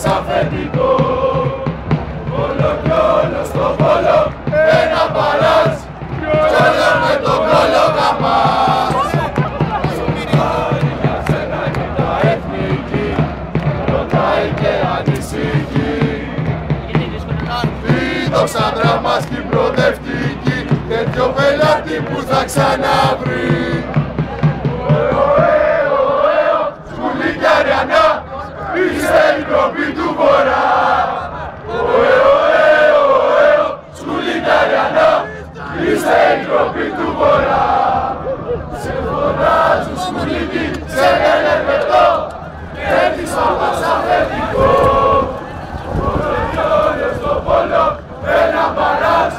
μας αφεντικό. Όλο κι όλο στο πόλο ένα παράζ κι όλο με τον κόλλο γαμάς. Άλλη για σένα και τα εθνική ρωτάει και ανησυχεί. Η δόξα μας κι η προοδευτική τέτοιο πελάτη που θα ξαναβρει. Σκουλικιάριανα, είστε η ντροπή του Βορρά. Σκουλικιάριανα, είστε η ντροπή του Βορρά. Σε φωνάζουν σκουλίκι, σε λένε πετώ και της μαμάς αφεντικό. Όλο κι όλο στο πόλο ένα παράζ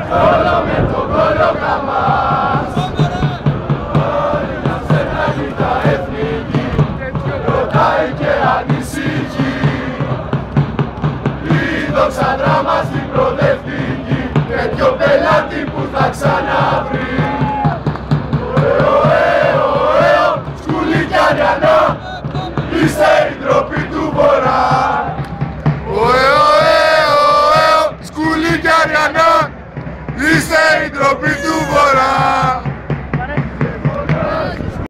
κι όλο με τον κόλλο γαμάς. Άλλη να ξενάγει τα εθνική ρωτάει και ανησυχεί. Η δόξα μας την προοδευτική τέτοιο πελάτη που θα ξαναβρει. Σκουλικιάριανα, είστε η ντροπή του Βορρά. Σκουλικιάριανα, είστε η ντροπή